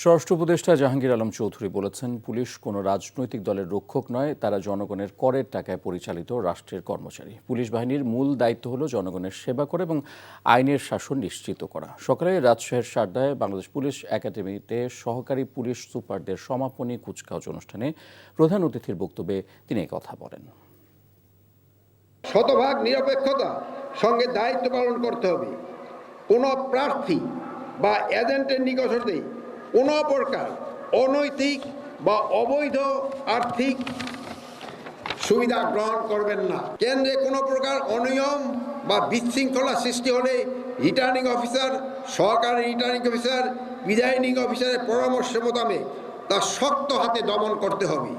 স্বরাষ্ট্র উপদেষ্টা জাহাঙ্গীর আলম চৌধুরী বলেছেন, পুলিশ কোনো রাজনৈতিক দলের রক্ষক নয়, তারা জনগণের করের টাকায় পরিচালিত রাষ্ট্রের কর্মচারী। পুলিশ বাহিনীর মূল দায়িত্ব হলো জনগণের সেবা করা এবং আইনের শাসন নিশ্চিত করা। সকালে রাজশাহীর সারদায় বাংলাদেশ পুলিশ একাডেমিতে সহকারী পুলিশ সুপারদের সমাপনী কুচকাওয়াজ অনুষ্ঠানে প্রধান অতিথির বক্তব্যে তিনি কথা বলেন। শতভাগ নিরপেক্ষতা সঙ্গে দায়িত্ব পালন করতে হবে। কোনো প্রার্থী বা এজেন্টের নিকট হতে কোনো প্রকার অনৈতিক বা অবৈধ আর্থিক সুবিধা গ্রহণ করবেন না। কেন্দ্রে কোনো প্রকার অনিয়ম বা বিশৃঙ্খলা সৃষ্টি হলে রিটার্নিং অফিসার, সহকারী রিটার্নিং অফিসার, প্রিজাইডিং অফিসারের পরামর্শ মোতাবেক তা শক্ত হাতে দমন করতে হবে।